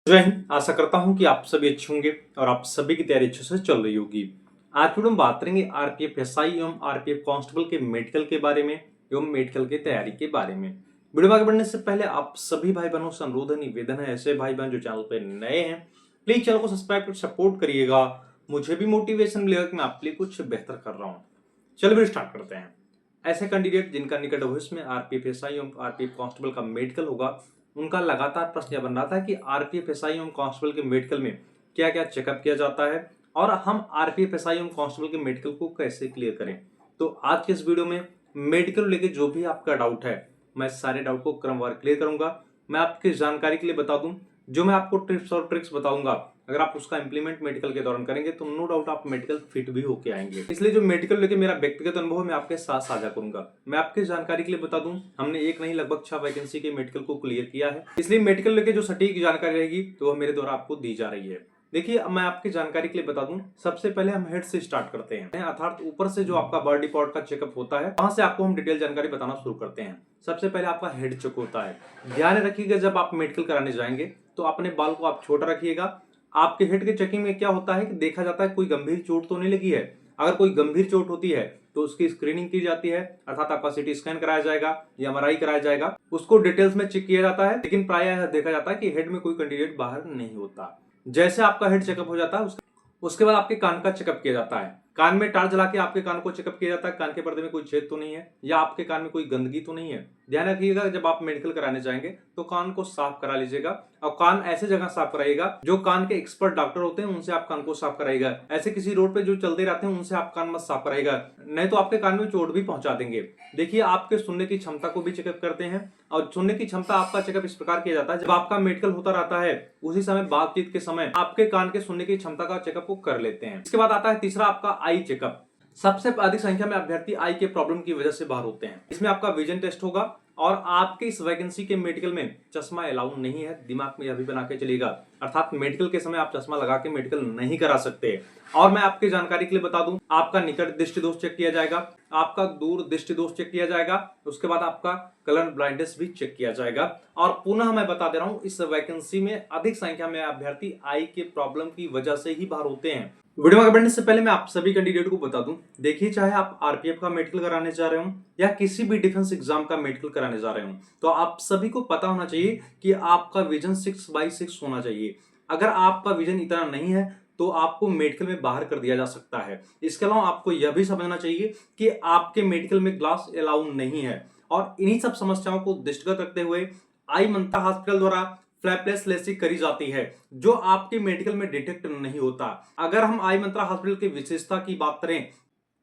जय हिंद। आशा करता हूं कि आप सभी अच्छे होंगे और आप सभी की तैयारी अच्छे से चल रही होगी। आज वीडियो में बात करेंगे आरपीएफ एसआई एवं आरपीएफ कांस्टेबल के मेडिकल के बारे में एवं मेडिकल की तैयारी के बारे में। वीडियो में आगे बढ़ने से पहले आप सभी भाई बहनों से अनुरोध है, निवेदन है, ऐसे भाई बहन जो चैनल पे नए हैं प्लीज चैनल को सब्सक्राइब कर सपोर्ट करिएगा। मुझे भी मोटिवेशन मिलेगा कि मैं आपके लिए कुछ बेहतर कर रहा हूँ। चलिए वीडियो स्टार्ट करते हैं। ऐसे कैंडिडेट जिनका निकट भविष्य में आरपीएफ एसआई एवं आरपीएफ कांस्टेबल का मेडिकल होगा, उनका लगातार प्रश्न यह बन रहा था कि आरपीएफ एसआई एवं कांस्टेबल के मेडिकल में क्या क्या चेकअप किया जाता है और हम आरपीएफ एसआई एवं कांस्टेबल के मेडिकल को कैसे क्लियर करें। तो आज के इस वीडियो में मेडिकल लेके जो भी आपका डाउट है, मैं सारे डाउट को क्रमवार क्लियर करूंगा। मैं आपकी जानकारी के लिए बता दूं, जो मैं आपको टिप्स और ट्रिक्स बताऊंगा, अगर आप उसका इंप्लीमेंट मेडिकल के दौरान करेंगे तो नो डाउट आप मेडिकल फिट भी होके आएंगे। इसलिए जो मेडिकल लेके मेरा व्यक्तिगत अनुभव है मैं आपके साथ साझा करूंगा। मैं आपकी जानकारी के लिए बता दूं, हमने एक नहीं लगभग 6 वैकेंसी के मेडिकल को क्लियर किया है, इसलिए मेडिकल लेके जो सटीक जानकारी रहेगी तो वह मेरे द्वारा आपको दी जा रही है। देखिए, अब मैं आपकी जानकारी के लिए बता दूं, सबसे पहले हम हेड से स्टार्ट करते हैं, अर्थात ऊपर से जो आपका बॉडी पार्ट का चेकअप होता है वहां से आपको हम डिटेल जानकारी बताना शुरू करते हैं। सबसे पहले आपका हेड चेक होता है। ध्यान रखिएगा, जब आप मेडिकल कराने जाएंगे तो अपने बाल को आप छोटा रखिएगा। आपके हेड के चेकिंग में क्या होता है कि देखा जाता है कोई गंभीर चोट तो नहीं लगी है। अगर कोई गंभीर चोट होती है तो उसकी स्क्रीनिंग की जाती है, अर्थात आपका सीटी स्कैन कराया जाएगा या एमआरआई कराया जाएगा, उसको डिटेल्स में चेक किया जाता है। लेकिन प्रायः देखा जाता है कि हेड में कोई कैंडिडेट बाहर नहीं होता। जैसे आपका हेड चेकअप हो जाता है उसके बाद आपके कान का चेकअप किया जाता है। कान में टार्च जला के आपके कान को चेकअप किया जाता है, कान के पर्दे में कोई छेद तो नहीं है या आपके कान में कोई गंदगी तो नहीं है। ध्यान रखिएगा, जब आप मेडिकल कराने जाएंगे तो कान को साफ करा लीजिएगा और कान ऐसे जगह साफ कराइएगा जो कान के एक्सपर्ट डॉक्टर होते हैं, उनसे आप कान को साफ कराइएगा। ऐसे किसी रोड पे जो चलते रहते हैं उनसे आप कान मत साफ कराइएगा, नहीं तो आपके कान में चोट भी पहुंचा देंगे। देखिए, आपके सुनने की क्षमता को भी चेकअप करते हैं और सुनने की क्षमता आपका चेकअप इस प्रकार किया जाता है, जब आपका मेडिकल होता रहता है उसी समय बातचीत के समय आपके कान के सुनने की क्षमता का चेकअप को कर लेते हैं। इसके बाद आता है तीसरा आपका आई चेकअप। सबसे अधिक संख्या में अभ्यर्थी आई के प्रॉब्लम की वजह से बाहर होते हैं। इसमें आपका विजन टेस्ट होगा और आपके इस वैकेंसी के मेडिकल में चश्मा अलाउड नहीं है, दिमाग में यह भी बना के चलिएगा। अर्थात मेडिकल के समय आप चश्मा लगा के मेडिकल नहीं करा सकते। और मैं आपकी जानकारी के लिए बता दूं, आपका निकट दृष्टि दोष चेक किया जाएगा, आपका दूर दृष्टि दोष चेक किया जाएगा, उसके बाद आपका कलर ब्लाइंडनेस भी चेक किया जाएगा। और पुनः मैं बता दे रहा हूं, इस वैकेंसी में अधिक संख्या में अभ्यर्थी आई के प्रॉब्लम की वजह से ही बाहर होते हैं। वीडियो में आगे बढ़ने से पहले मैं आप सभी कैंडिडेट को बता दूं, देखिए, चाहे आप आरपीएफ का मेडिकल कराने जा रहे हो या किसी भी डिफेंस एग्जाम का मेडिकल कराने जा रहे हो, तो आप सभी को पता होना चाहिए कि आपका विजन 6/6 होना चाहिए। अगर आपका विजन इतना नहीं है तो आपको मेडिकल में बाहर कर दिया जा सकता है। इसके अलावा आपको यह भी समझना चाहिए कि आपके मेडिकल में ग्लास अलाउड नहीं है। और इन्हीं सब समस्याओं को दृष्टिगत रखते हुए आई मंत्रा हॉस्पिटल द्वारा फ्लैपलेस लेसिक करी जाती है, जो आपके मेडिकल में डिटेक्ट नहीं होता। अगर हम आई मंत्रा हॉस्पिटल की विशेषता की बात करें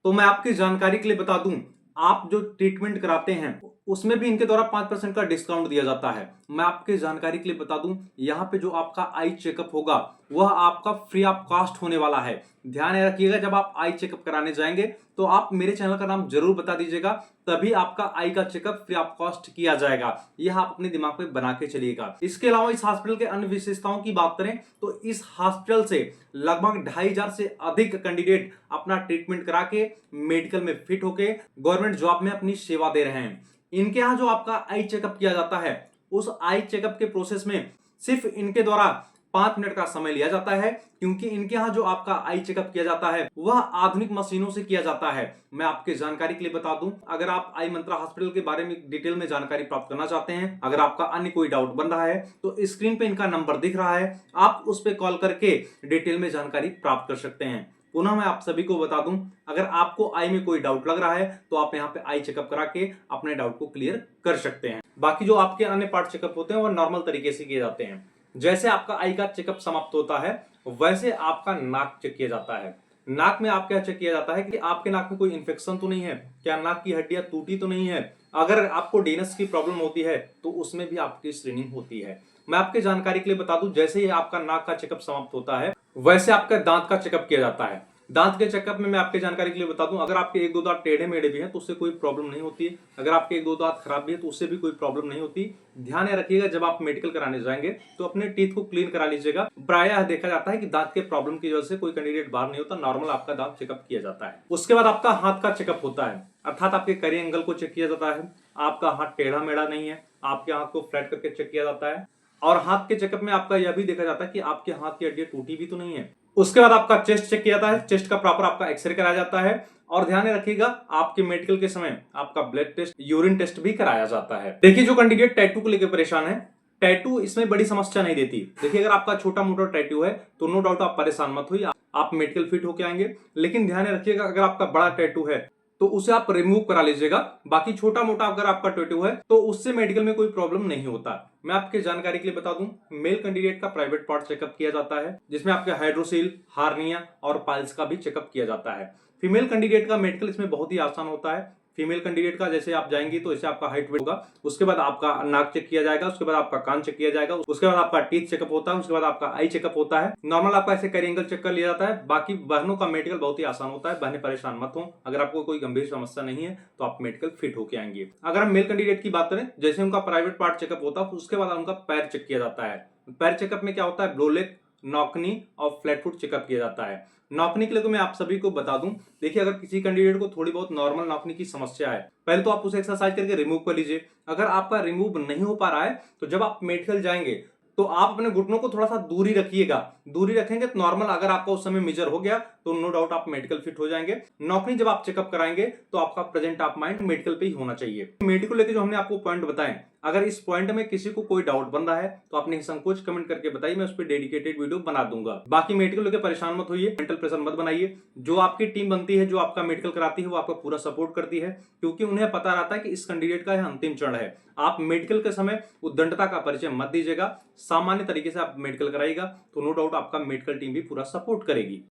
तो मैं आपकी जानकारी के लिए बता दूं, आप जो ट्रीटमेंट कराते हैं उसमें भी इनके द्वारा 5% का डिस्काउंट दिया जाता है। मैं आपकी जानकारी के लिए बता दूं, यहाँ पे जो आपका आई चेकअप होगा वह आपका फ्री ऑफ कॉस्ट होने वाला है। ध्यान रखिएगा, जब आप आई चेकअप कराने जाएंगे तो आप मेरे चैनल का नाम जरूर बता दीजिएगा, तभी आपका आई का चेकअप फ्री ऑफ कॉस्ट किया जाएगा। यह आप अपने दिमाग में बना के चलिएगा। इसके अलावा इस हॉस्पिटल के अन्य विशेषताओं की बात करें तो इस हॉस्पिटल से लगभग 2500 से अधिक कैंडिडेट अपना ट्रीटमेंट करा के मेडिकल में फिट होके गवर्नमेंट जॉब में अपनी सेवा दे रहे हैं। इनके यहाँ जो आपका आई चेकअप किया जाता है, उस आई चेकअप के प्रोसेस में सिर्फ इनके द्वारा 5 मिनट का समय लिया जाता है, क्योंकि इनके यहाँ जो आपका आई चेकअप किया जाता है वह आधुनिक मशीनों से किया जाता है। मैं आपकी जानकारी के लिए बता दूं, अगर आप आई मंत्रा हॉस्पिटल के बारे में डिटेल में जानकारी प्राप्त करना चाहते हैं, अगर आपका अन्य कोई डाउट बन रहा है तो स्क्रीन पे इनका नंबर दिख रहा है, आप उस पर कॉल करके डिटेल में जानकारी प्राप्त कर सकते हैं। पुनः मैं आप सभी को बता दूं, अगर आपको आई में कोई डाउट लग रहा है तो आप यहाँ पे आई चेकअप करा के अपने डाउट को क्लियर कर सकते हैं। बाकी जो आपके अन्य पार्ट चेकअप होते हैं वह नॉर्मल तरीके से किए जाते हैं। जैसे आपका आई का चेकअप समाप्त होता है वैसे आपका नाक चेक किया जाता है। नाक में आप क्या चेक किया जाता है कि आपके नाक में कोई इन्फेक्शन तो नहीं है, क्या नाक की हड्डियां टूटी तो नहीं है। अगर आपको डेनस की प्रॉब्लम होती है तो उसमें भी आपकी स्क्रीनिंग होती है। मैं आपकी जानकारी के लिए बता दूं, जैसे ही आपका नाक का चेकअप समाप्त होता है वैसे आपका दांत का चेकअप किया जाता है। दांत के चेकअप में मैं आपकी जानकारी के लिए बता दूं, अगर आपके 1-2 दांत टेढ़े मेढ़े भी हैं तो उससे कोई प्रॉब्लम नहीं होती है। अगर आपके 1-2 दांत खराब भी है तो उससे भी कोई प्रॉब्लम नहीं होती। ध्यान रखिएगा, जब आप मेडिकल कराने जाएंगे तो अपने टीथ को क्लीन करा लीजिएगा। प्रायः देखा जाता है कि दांत के प्रॉब्लम की वजह से कोई कैंडिडेट बाहर नहीं होता, नॉर्मल आपका दांत चेकअप किया जाता है। उसके बाद आपका हाथ का चेकअप होता है, अर्थात आपके करी एंगल को चेक किया जाता है। आपका हाथ टेढ़ा मेढ़ा नहीं है, आपके हाथ को फ्लैट करके चेक किया जाता है। और हाथ के चेकअप में आपका यह भी देखा जाता है कि आपके हाथ की हड्डी टूटी भी तो नहीं है। उसके बाद आपका चेस्ट चेक किया जाता है, चेस्ट का प्रॉपर आपका एक्सरे कराया जाता है। और ध्यान रखिएगा आपके मेडिकल के समय आपका ब्लड टेस्ट, यूरिन टेस्ट भी कराया जाता है। देखिए जो कैंडिडेट टैटू को लेकर परेशान है, टैटू इसमें बड़ी समस्या नहीं देती। देखिए अगर आपका छोटा मोटा टैटू है तो नो डाउट आप परेशान मत होइए, आप मेडिकल फिट होके आएंगे। लेकिन ध्यान रखिएगा अगर आपका बड़ा टैटू है तो उसे आप रिमूव करा लीजिएगा। बाकी छोटा मोटा अगर आपका टैटू है तो उससे मेडिकल में कोई प्रॉब्लम नहीं होता। मैं आपके जानकारी के लिए बता दूं, मेल कैंडिडेट का प्राइवेट पार्ट चेकअप किया जाता है जिसमें आपके हाइड्रोसील, हार्निया और पाइल्स का भी चेकअप किया जाता है। फीमेल कैंडिडेट का मेडिकल इसमें बहुत ही आसान होता है। फीमेल कैंडिडेट का जैसे आप जाएंगे तो ऐसे आपका हाइट वेट होगा, उसके बाद आपका नाक चेक किया जाएगा, उसके बाद आपका कान चेक किया जाएगा, उसके बाद आपका टीथ चेकअप होता है, उसके बाद आपका आई चेकअप होता है। नॉर्मल आपका ऐसे कैरी एंगल चेक कर लिया जाता है। बाकी बहनों का मेडिकल बहुत ही आसान होता है, बहनें परेशान मत हो। अगर आपको कोई गंभीर समस्या नहीं है तो आप मेडिकल फिट होके आएंगे। अगर हम मेल कैंडिडेट की बात करें, जैसे उनका प्राइवेट पार्ट चेकअप होता है उसके बाद उनका पैर चेक किया जाता है। पैर चेकअप में क्या होता है, ब्लोलेग, नॉकनी और फ्लैट फुट चेकअप किया जाता है। नॉकनी के लिए तो मैं आप सभी को बता दूं, देखिए अगर किसी कैंडिडेट को थोड़ी बहुत नॉर्मल नॉकनी की समस्या है, पहले तो आप उसे एक्सरसाइज करके रिमूव कर लीजिए। अगर आपका रिमूव नहीं हो पा रहा है तो जब आप मेडिकल जाएंगे तो आप अपने घुटनों को थोड़ा सा दूरी रखिएगा। दूरी रखेंगे तो नॉर्मल अगर आपका उस समय मेजर हो गया तो नो डाउट आप मेडिकल फिट हो जाएंगे। नौकरी जब आप चेकअप कराएंगे तो आपका प्रेजेंट ऑफ माइंड मेडिकल पे ही होना चाहिए। मेडिकल लेके जो हमने आपको पॉइंट बताए, अगर इस पॉइंट में किसी को कोई डाउट बन रहा है तो आपने निसंकोच कमेंट करके बताइए, मैं उस पर डेडिकेटेड वीडियो बना दूंगा। बाकी मेडिकल लेके परेशान मत होइए, मेंटल प्रेशर मत बनाइए। जो आपकी टीम बनती है, जो आपका मेडिकल कराती है, वो आपका पूरा सपोर्ट करती है, क्योंकि उन्हें पता रहता है कि इस कैंडिडेट का यह अंतिम चरण है। आप मेडिकल के समय उद्दंडता का परिचय मत दीजिएगा, सामान्य तरीके से आप मेडिकल कराइएगा तो नो डाउट आपका मेडिकल टीम भी पूरा सपोर्ट करेगी।